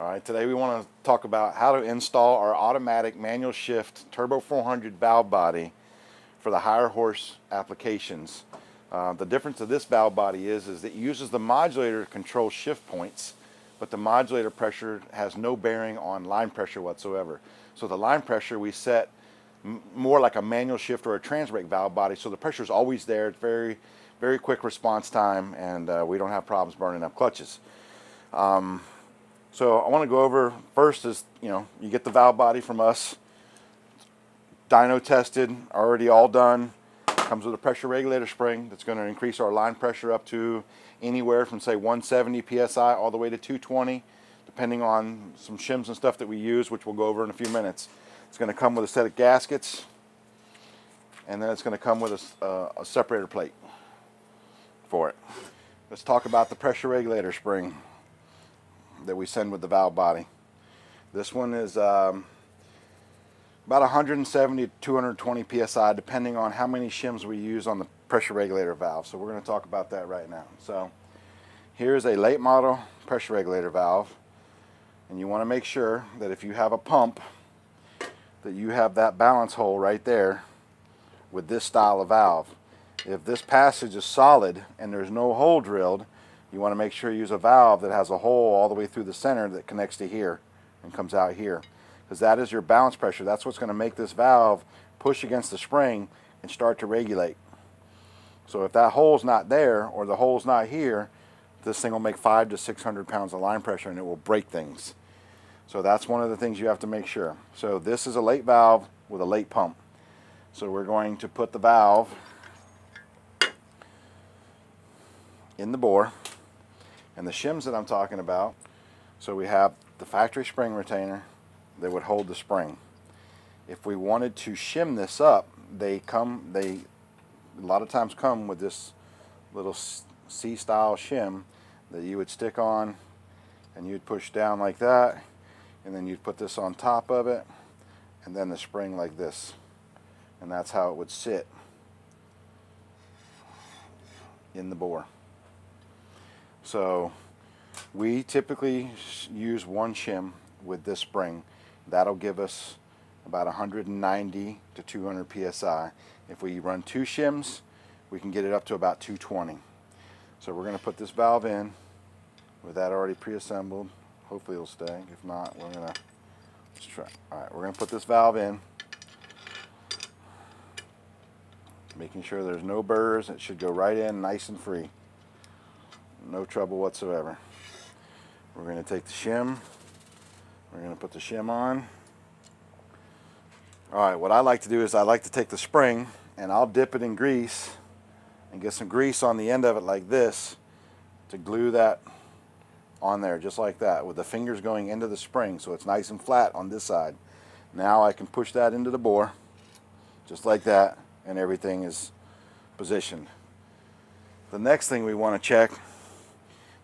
All right, today we want to talk about how to install our automatic manual shift Turbo 400 valve body for the higher horse applications. The difference of this valve body is that it uses the modulator to control shift points, but the modulator pressure has no bearing on line pressure whatsoever. So the line pressure we set more like a manual shift or a trans-brake valve body, so the pressure is always there. It's very quick response time, and we don't have problems burning up clutches. So I want to go over first is, you get the valve body from us, dyno tested, already all done. Comes with a pressure regulator spring that's going to increase our line pressure up to anywhere from say 170 psi all the way to 220, depending on some shims and stuff that we use, which we'll go over in a few minutes. It's going to come with a set of gaskets, and then it's going to come with a separator plate for it. Let's talk about the pressure regulator spring that we send with the valve body. This one is about 170 to 220 psi, depending on how many shims we use on the pressure regulator valve. So we're going to talk about that right now. So here's a late model pressure regulator valve, and you want to make sure that if you have a pump, that you have that balance hole right there with this style of valve. If this passage is solid and there's no hole drilled, you want to make sure you use a valve that has a hole all the way through the center that connects to here and comes out here, because that is your balance pressure. That's what's going to make this valve push against the spring and start to regulate. So if that hole's not there or the hole's not here, this thing will make 500 to 600 pounds of line pressure and it will break things. So that's one of the things you have to make sure. So this is a late valve with a late pump. So we're going to put the valve in the bore. And the shims that I'm talking about, so we have the factory spring retainer that would hold the spring. If we wanted to shim this up, they a lot of times come with this little C-style shim that you would stick on, and you'd push down like that, and then you'd put this on top of it, and then the spring like this, and that's how it would sit in the bore. So we typically use one shim with this spring. That'll give us about 190 to 200 psi. If we run two shims, we can get it up to about 220. So we're going to put this valve in with that already pre-assembled. Hopefully it'll stay. If not, we're going to try. All right, we're going to put this valve in, making sure there's no burrs. It should go right in nice and free. No trouble whatsoever. We're going to take the shim. We're going to put the shim on. Alright, what I like to do is I like to take the spring and I'll dip it in grease and get some grease on the end of it like this to glue that on there, just like that, with the fingers going into the spring so it's nice and flat on this side. Now I can push that into the bore just like that, and everything is positioned. The next thing we want to check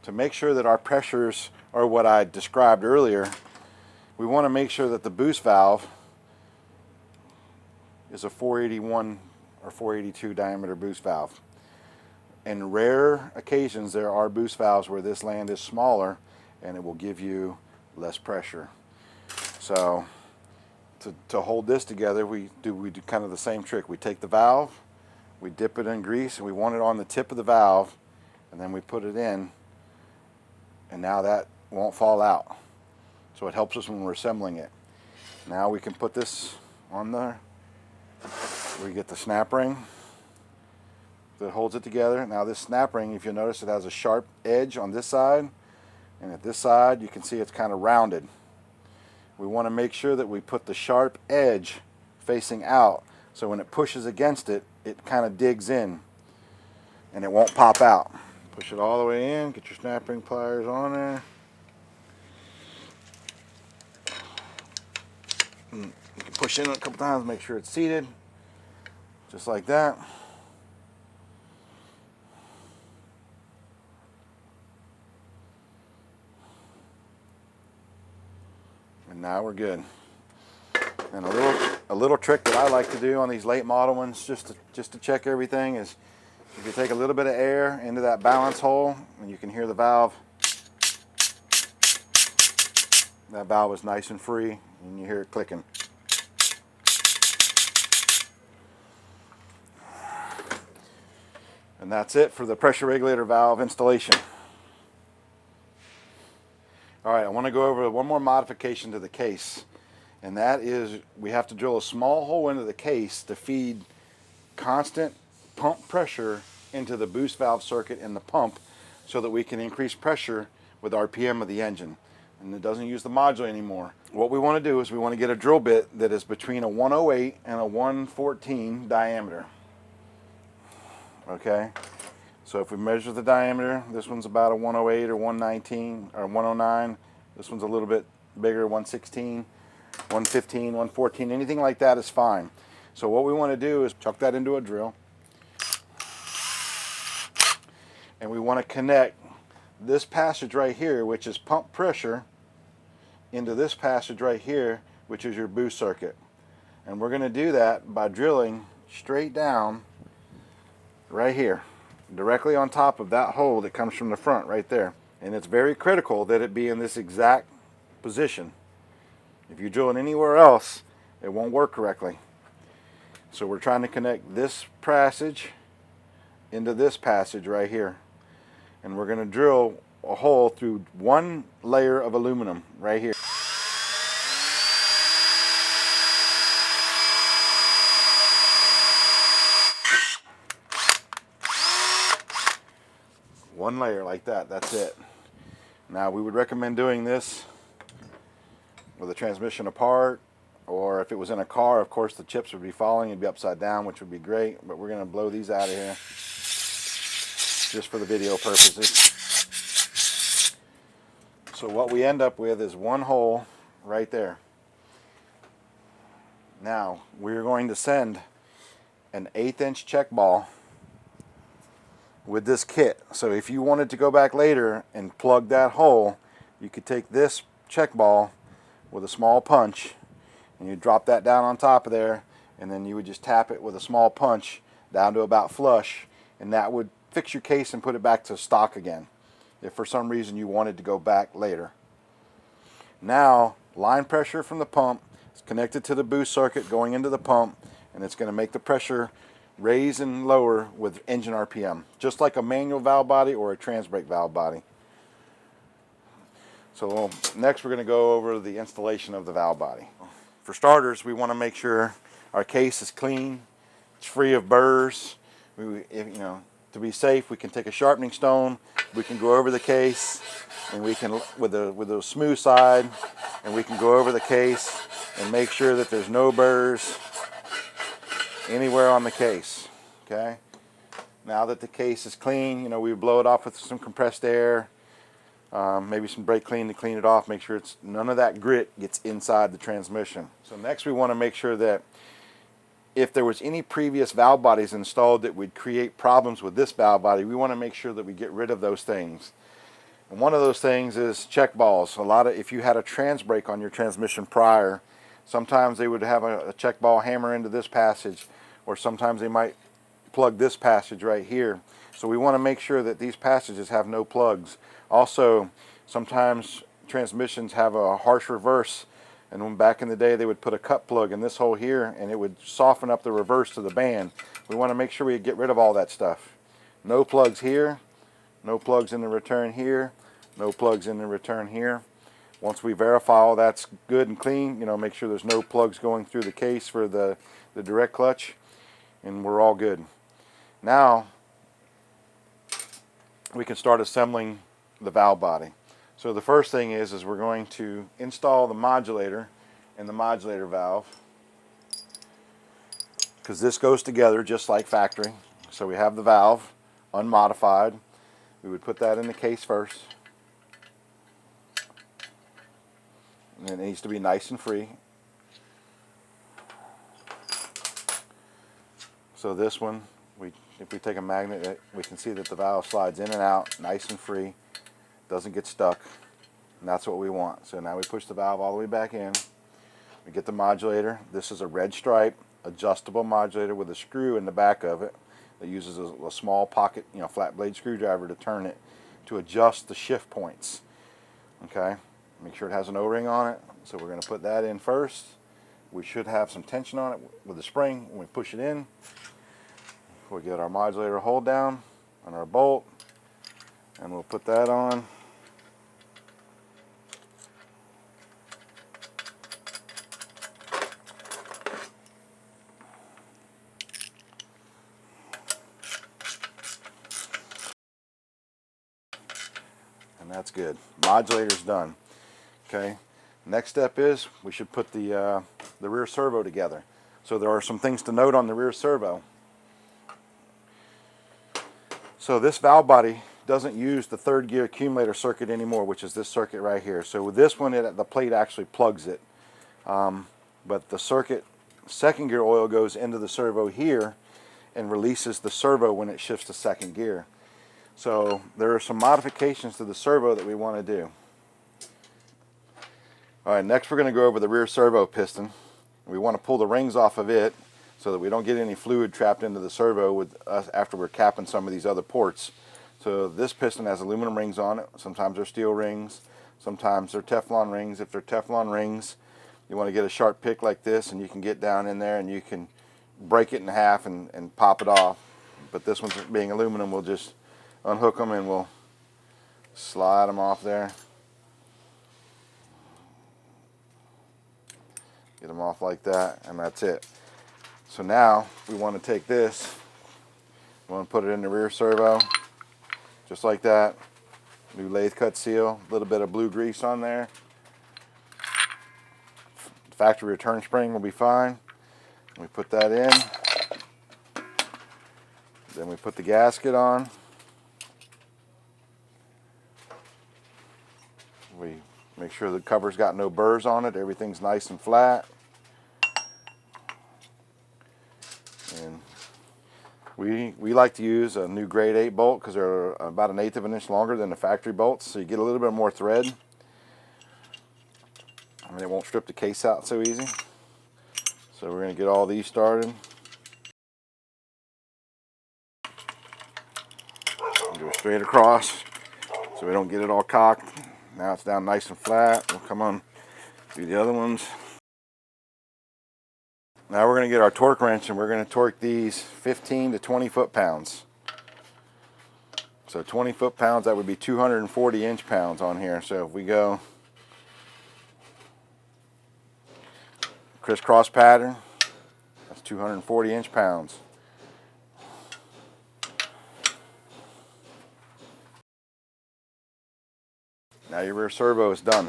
to make sure that our pressures are what I described earlier, we want to make sure that the boost valve is a 481 or 482 diameter boost valve. In rare occasions there are boost valves where this land is smaller and it will give you less pressure. So to hold this together, we do kind of the same trick. We take the valve, we dip it in grease, and we want it on the tip of the valve, and then we put it in, and now that won't fall out. So it helps us when we're assembling it. Now we can put this on there. We get the snap ring that holds it together. Now this snap ring, if you notice, it has a sharp edge on this side, and at this side you can see it's kind of rounded. We want to make sure that we put the sharp edge facing out, so when it pushes against it, it kind of digs in and it won't pop out. Push it all the way in, get your snap ring pliers on there. You can push in a couple times, make sure it's seated, just like that. And now we're good. And a little trick that I like to do on these late model ones, just to check everything, is if you take a little bit of air into that balance hole, and you can hear the valve That valve is nice and free, and you hear it clicking. And that's it for the pressure regulator valve installation. All right, I want to go over one more modification to the case, and that is we have to drill a small hole into the case to feed constant pump pressure into the boost valve circuit in the pump so that we can increase pressure with RPM of the engine. And it doesn't use the modulator anymore. What we want to do is we want to get a drill bit that is between a 108 and a 114 diameter. Okay, so if we measure the diameter, this one's about a 108 or 119 or 109. This one's a little bit bigger, 116, 115, 114, anything like that is fine. So what we want to do is chuck that into a drill, and we want to connect this passage right here, which is pump pressure, into this passage right here, which is your boost circuit. And we're going to do that by drilling straight down right here, directly on top of that hole that comes from the front right there. And it's very critical that it be in this exact position. If you drill it anywhere else, it won't work correctly. So we're trying to connect this passage into this passage right here. And we're going to drill a hole through one layer of aluminum right here. One layer like that, that's it. Now we would recommend doing this with the transmission apart, or if it was in a car, of course the chips would be falling, it'd be upside down, which would be great, but we're going to blow these out of here just for the video purposes. So what we end up with is one hole right there. Now we're going to send an 1/8 inch check ball with this kit. So if you wanted to go back later and plug that hole, you could take this check ball with a small punch and you drop that down on top of there, and then you would just tap it with a small punch down to about flush, and that would fix your case and put it back to stock again if for some reason you wanted to go back later. Now line pressure from the pump is connected to the boost circuit going into the pump, and it's going to make the pressure raise and lower with engine RPM, just like a manual valve body or a trans brake valve body. So next we're going to go over the installation of the valve body. For starters, we want to make sure our case is clean, it's free of burrs. To be safe, we can take a sharpening stone, we can go over the case, and we can, with a smooth side, and we can go over the case and make sure that there's no burrs anywhere on the case. Okay, now that the case is clean, we blow it off with some compressed air, maybe some brake clean to clean it off, make sure none of that grit gets inside the transmission. So next we want to make sure that if there was any previous valve bodies installed that would create problems with this valve body, we want to make sure that we get rid of those things. And one of those things is check balls. If you had a trans brake on your transmission prior, sometimes they would have a check ball hammer into this passage, or sometimes they might plug this passage right here. So we want to make sure that these passages have no plugs. Also, sometimes transmissions have a harsh reverse, and when back in the day they would put a cut plug in this hole here and it would soften up the reverse to the band. We want to make sure we get rid of all that stuff. No plugs here, no plugs in the return here, no plugs in the return here. Once we verify all that's good and clean, make sure there's no plugs going through the case for the direct clutch, and we're all good. Now we can start assembling the valve body. So the first thing is we're going to install the modulator and the modulator valve, because this goes together just like factory. So we have the valve unmodified. We would put that in the case first, and it needs to be nice and free. So this one, if we take a magnet, we can see that the valve slides in and out nice and free, doesn't get stuck, and that's what we want. So now we push the valve all the way back in. We get the modulator. This is a red stripe adjustable modulator with a screw in the back of it that uses a small pocket, flat blade screwdriver to turn it to adjust the shift points. Okay, Make sure it has an O-ring on it. So we're going to put that in first. We should have some tension on it with the spring when we push it in. We'll get our modulator hold down on our bolt, and we'll put that on. And that's good. Modulator's done. Okay. Next step is we should put the rear servo together. So there are some things to note on the rear servo. So this valve body doesn't use the third gear accumulator circuit anymore, which is this circuit right here. So with this one, the plate actually plugs it. But the circuit, second gear oil goes into the servo here and releases the servo when it shifts to second gear. So there are some modifications to the servo that we want to do. Alright, next we're going to go over the rear servo piston. We want to pull the rings off of it so that we don't get any fluid trapped into the servo with us after we're capping some of these other ports. So this piston has aluminum rings on it. Sometimes they're steel rings, sometimes they're Teflon rings. If they're Teflon rings, you want to get a sharp pick like this, and you can get down in there and you can break it in half and pop it off. But this one's being aluminum, we'll just unhook them and we'll slide them off there. Get them off like that, and that's it. So now we want to take this, we want to put it in the rear servo, just like that. New lathe cut seal, a little bit of blue grease on there. Factory return spring will be fine. We put that in. Then we put the gasket on. We make sure the cover's got no burrs on it. Everything's nice and flat. And we like to use a new grade 8 bolt because they're about 1/8 of an inch longer than the factory bolts, so you get a little bit more thread. I mean, it won't strip the case out so easy. So we're going to get all these started. Go straight across so we don't get it all cocked. Now it's down nice and flat. We'll come on, do the other ones. Now we're going to get our torque wrench and we're going to torque these 15 to 20 foot-pounds. So 20 foot-pounds, that would be 240 inch-pounds on here. So if we go crisscross pattern, that's 240 inch-pounds. Now your rear servo is done.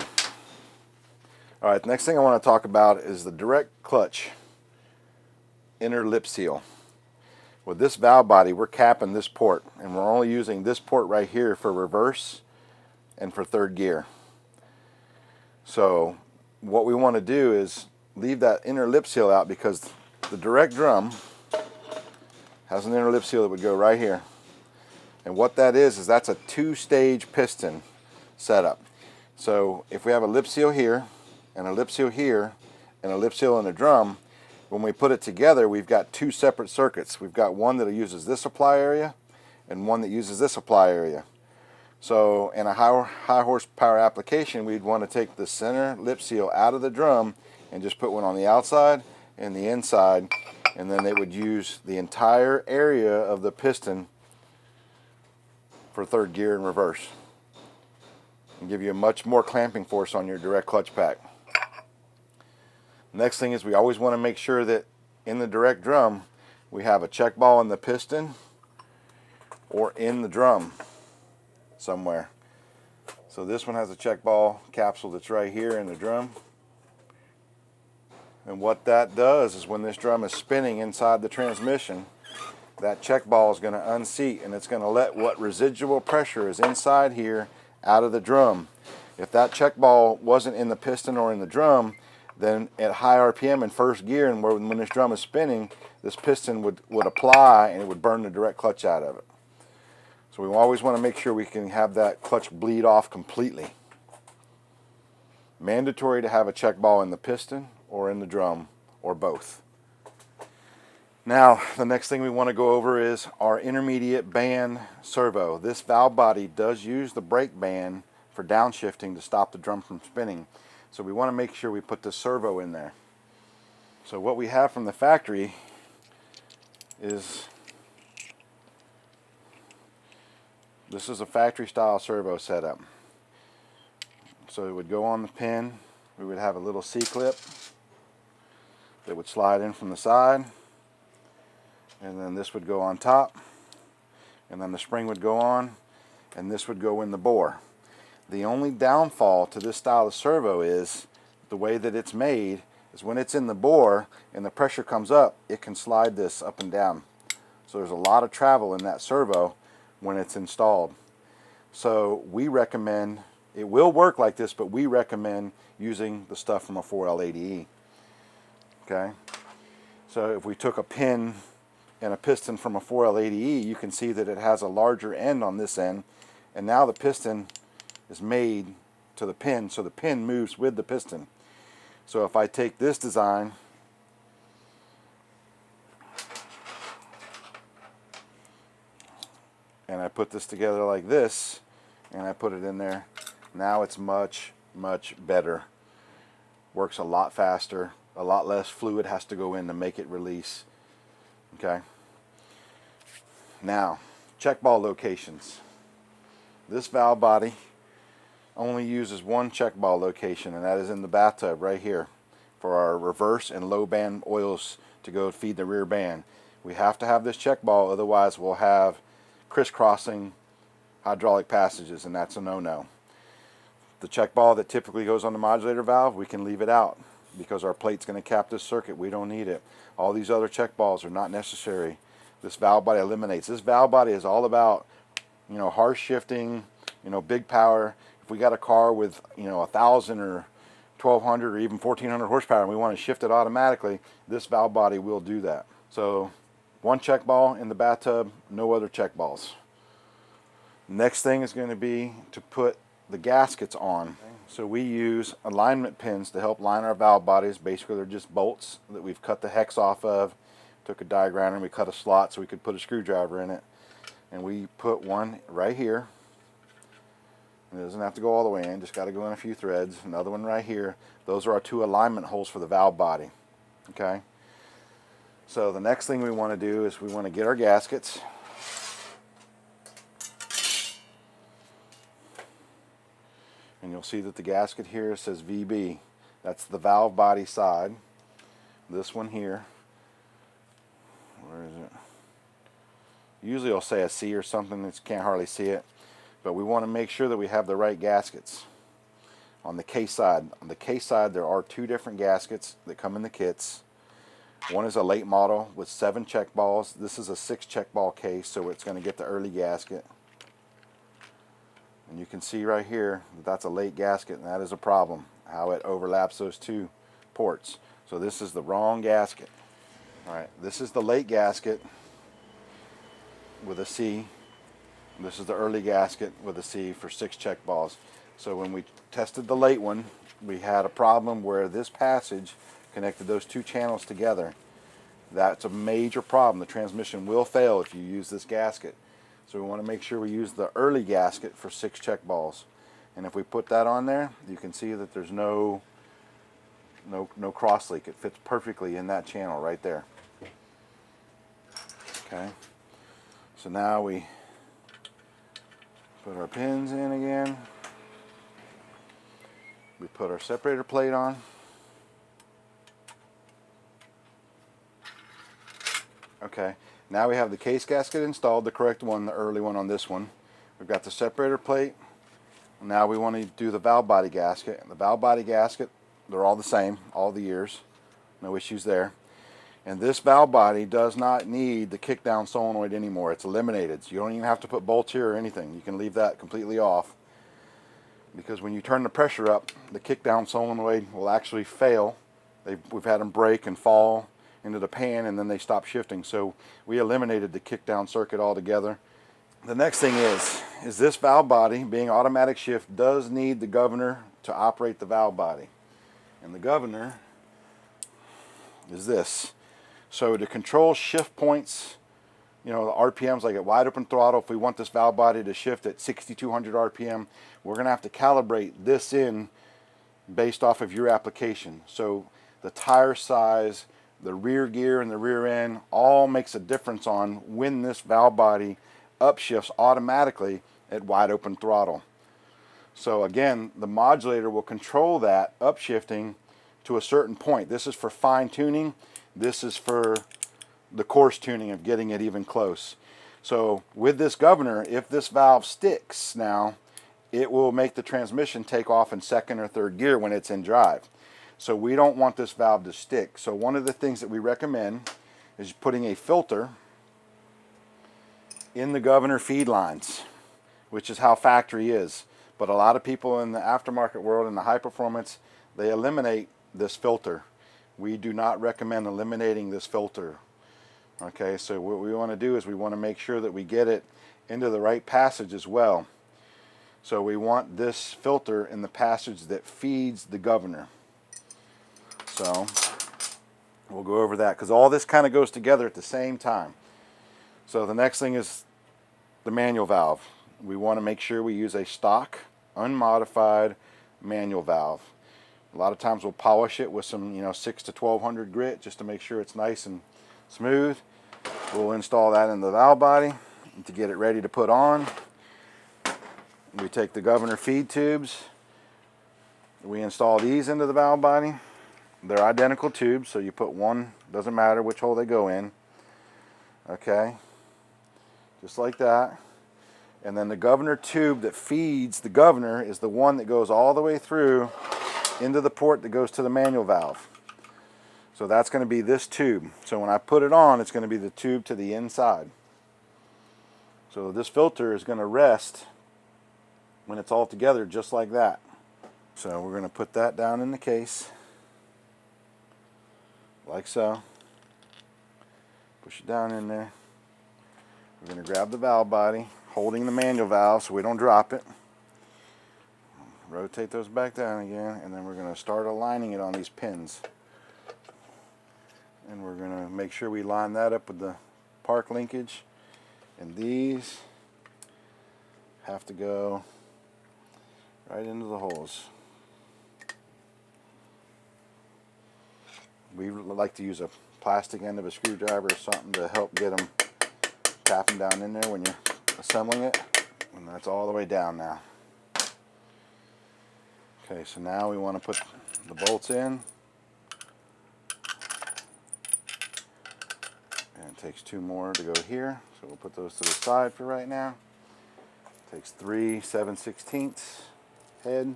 Alright, the next thing I want to talk about is the direct clutch inner lip seal. With this valve body, we're capping this port, and we're only using this port right here for reverse and for third gear. So what we want to do is leave that inner lip seal out, because the direct drum has an inner lip seal that would go right here. And what that is that's a two-stage piston setup. So if we have a lip seal here, and a lip seal here, and a lip seal in the drum, when we put it together, we've got two separate circuits. We've got one that uses this supply area and one that uses this supply area. So in a high horsepower application, we'd want to take the center lip seal out of the drum and just put one on the outside and the inside, and then they would use the entire area of the piston for third gear and reverse, and give you a much more clamping force on your direct clutch pack. Next thing is we always want to make sure that in the direct drum we have a check ball in the piston or in the drum somewhere. So this one has a check ball capsule that's right here in the drum. And what that does is when this drum is spinning inside the transmission, that check ball is going to unseat, and it's going to let what residual pressure is inside here out of the drum. If that check ball wasn't in the piston or in the drum, then at high RPM in first gear, and when this drum is spinning, this piston would apply and it would burn the direct clutch out of it. So we always want to make sure we can have that clutch bleed off completely. Mandatory to have a check ball in the piston or in the drum, or both. Now the next thing we want to go over is our intermediate band servo. This valve body does use the brake band for downshifting to stop the drum from spinning. So we want to make sure we put the servo in there. So what we have from the factory is, this is a factory style servo setup. So it would go on the pin. We would have a little C-clip that would slide in from the side, and then this would go on top, and then the spring would go on, and this would go in the bore. The only downfall to this style of servo is the way that it's made is when it's in the bore and the pressure comes up, it can slide this up and down. So there's a lot of travel in that servo when it's installed. So we recommend, it will work like this, but we recommend using the stuff from a 4L80E. Okay? So if we took a pin and a piston from a 4L80E, you can see that it has a larger end on this end, and now the piston is made to the pin, so the pin moves with the piston. So if I take this design and I put this together like this, and I put it in there, now it's much, much better. Works a lot faster, a lot less fluid has to go in to make it release. Okay. Now, checkball locations. This valve body only uses one checkball location, and that is in the bathtub right here for our reverse and low band oils to go feed the rear band. We have to have this checkball, otherwise we'll have crisscrossing hydraulic passages, and that's a no-no. The checkball that typically goes on the modulator valve, we can leave it out because our plate's going to cap this circuit. We don't need it. All these other checkballs are not necessary. This valve body eliminates. This valve body is all about, you know, harsh shifting, you know, big power. If we got a car with, you know, 1,000 or 1,200 or even 1,400 horsepower and we want to shift it automatically, this valve body will do that. So one check ball in the bathtub, no other check balls. Next thing is going to be to put the gaskets on. So we use alignment pins to help line our valve bodies. Basically they're just bolts that we've cut the hex off of. Took a die grinder and we cut a slot so we could put a screwdriver in it. And we put one right here. It doesn't have to go all the way in, just got to go in a few threads. Another one right here. Those are our two alignment holes for the valve body. Okay. So the next thing we want to do is we want to get our gaskets. And you'll see that the gasket here says VB. That's the valve body side. This one here, where is it? Usually it'll say a C or something, that can't hardly see it. But we want to make sure that we have the right gaskets. On the case side, there are two different gaskets that come in the kits. One is a late model with 7 check balls. This is a 6 check ball case, so it's going to get the early gasket. And you can see right here that that's a late gasket, and that is a problem, how it overlaps those two ports. So this is the wrong gasket. Alright, this is the late gasket with a C. This is the early gasket with a C for 6 check balls. So when we tested the late one, we had a problem where this passage connected those two channels together. That's a major problem. The transmission will fail if you use this gasket. So we want to make sure we use the early gasket for 6 check balls. And if we put that on there, you can see that there's no cross leak. It fits perfectly in that channel right there. Okay. So now we put our pins in again. We put our separator plate on. Okay, now we have the case gasket installed, the correct one, the early one on this one. We've got the separator plate. Now we want to do the valve body gasket. The valve body gasket, they're all the same, all the years. No issues there. And this valve body does not need the kick down solenoid anymore. It's eliminated. So you don't even have to put bolts here or anything. You can leave that completely off. Because when you turn the pressure up, the kick down solenoid will actually fail. We've had them break and fall into the pan, and then they stop shifting. So we eliminated the kick down circuit altogether. The next thing is this valve body, being automatic shift, does need the governor to operate the valve body. And the governor is this. So to control shift points you know, the RPMs, like at wide open throttle, if we want this valve body to shift at 6,200 RPM, we're going to have to calibrate this in based off of your application. So the tire size, the rear gear and the rear end all makes a difference on when this valve body upshifts automatically at wide open throttle. So again, the modulator will control that upshifting to a certain point. This is for fine tuning. This is for the coarse tuning of getting it even close. So with this governor, if this valve sticks now, it will make the transmission take off in second or third gear when it's in drive. So we don't want this valve to stick. So one of the things that we recommend is putting a filter in the governor feed lines, which is how factory is. But a lot of people in the aftermarket world, in the high performance, they eliminate this filter. We do not recommend eliminating this filter. Okay, so what we want to do is we want to make sure that we get it into the right passage as well. So we want this filter in the passage that feeds the governor. So we'll go over that because all this kind of goes together at the same time. So the next thing is the manual valve. We want to make sure we use a stock, unmodified manual valve. A lot of times we'll polish it with some, 6 to 1200 grit just to make sure it's nice and smooth. We'll install that in the valve body to get it ready to put on. We take the governor feed tubes. We install these into the valve body. They're identical tubes, so you put one, doesn't matter which hole they go in. Okay, just like that. And then the governor tube that feeds the governor is the one that goes all the way through into the port that goes to the manual valve. So that's going to be this tube. So when I put it on, it's going to be the tube to the inside. So this filter is going to rest when it's all together just like that. So we're going to put that down in the case, like so. Push it down in there. We're going to grab the valve body, holding the manual valve so we don't drop it. Rotate those back down again, and then we're going to start aligning it on these pins. And we're going to make sure we line that up with the park linkage. And these have to go right into the holes. We like to use a plastic end of a screwdriver or something to help get them, tap them down in there when you're assembling it. And that's all the way down now. Okay, so now we want to put the bolts in. And it takes 2 more to go here, so we'll put those to the side for right now. It takes 3 7/16 head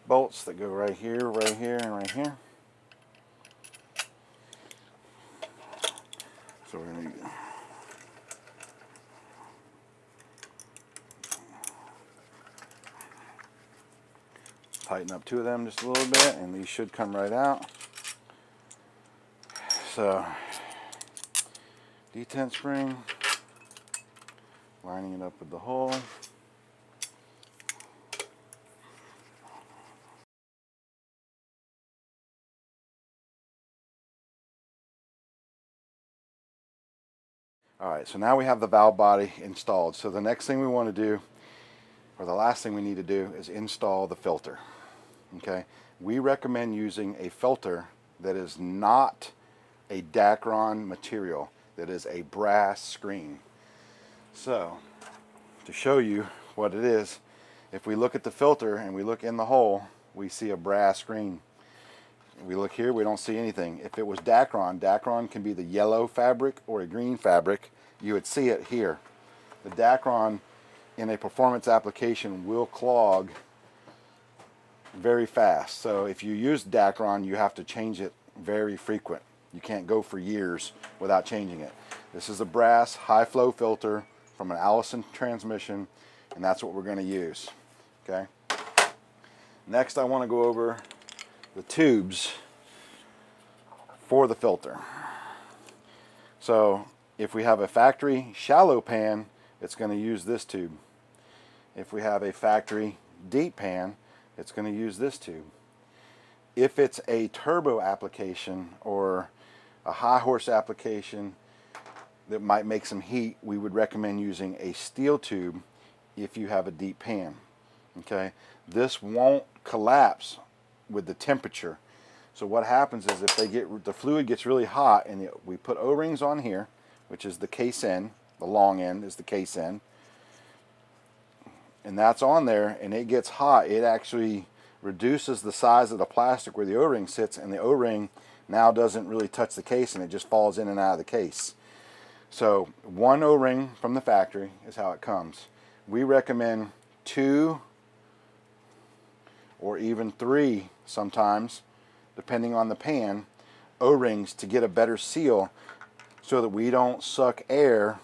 bolts that go right here, and right here. So we're going to tighten up 2 of them just a little bit, and these should come right out. So detent spring, lining it up with the hole. Alright, so now we have the valve body installed. So the next thing we want to do, or the last thing we need to do, is install the filter. Okay, we recommend using a filter that is not a Dacron material, that is a brass screen. So to show you what it is, if we look at the filter and we look in the hole, we see a brass screen. If we look here, we don't see anything. If it was Dacron, Dacron can be the yellow fabric or a green fabric. You would see it here. The Dacron in a performance application will clog very fast. So if you use Dacron, you have to change it very frequent. You can't go for years without changing it. This is a brass high flow filter from an Allison transmission, and that's what we're going to use. Okay. Next, I want to go over the tubes for the filter. So if we have a factory shallow pan, it's going to use this tube. If we have a factory deep pan, it's going to use this tube. If it's a turbo application or a high horse application, that might make some heat, we would recommend using a steel tube if you have a deep pan. Okay, this won't collapse with the temperature. So what happens is if the fluid gets really hot, and we put O-rings on here, which is the case end, the long end is the case end, and that's on there, and it gets hot, it actually reduces the size of the plastic where the O-ring sits, and the O-ring now doesn't really touch the case, and it just falls in and out of the case. So one O-ring from the factory is how it comes. We recommend 2 or even 3 sometimes, depending on the pan, O-rings to get a better seal, so that we don't suck air.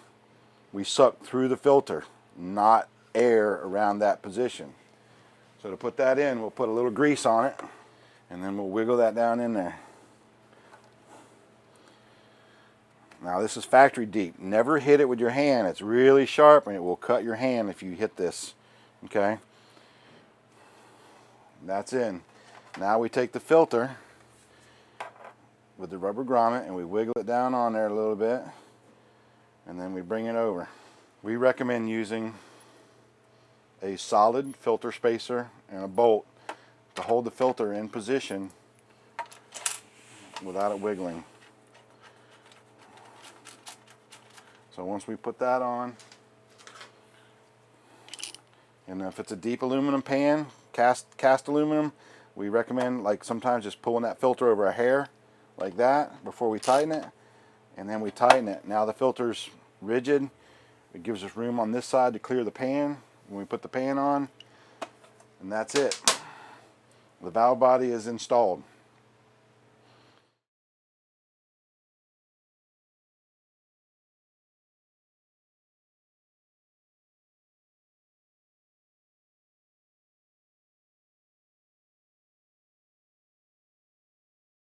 We suck through the filter, not air around that position. So to put that in, we'll put a little grease on it, and then we'll wiggle that down in there. Now this is factory deep. Never hit it with your hand. It's really sharp, and it will cut your hand if you hit this. Okay? That's in. Now we take the filter with the rubber grommet and we wiggle it down on there a little bit, and then we bring it over. We recommend using a solid filter spacer and a bolt to hold the filter in position without it wiggling. So once we put that on, and if it's a deep aluminum pan, cast aluminum, we recommend, like, sometimes just pulling that filter over a hair like that before we tighten it, and then we tighten it. Now the filter's rigid. It gives us room on this side to clear the pan when we put the pan on, and that's it. The valve body is installed.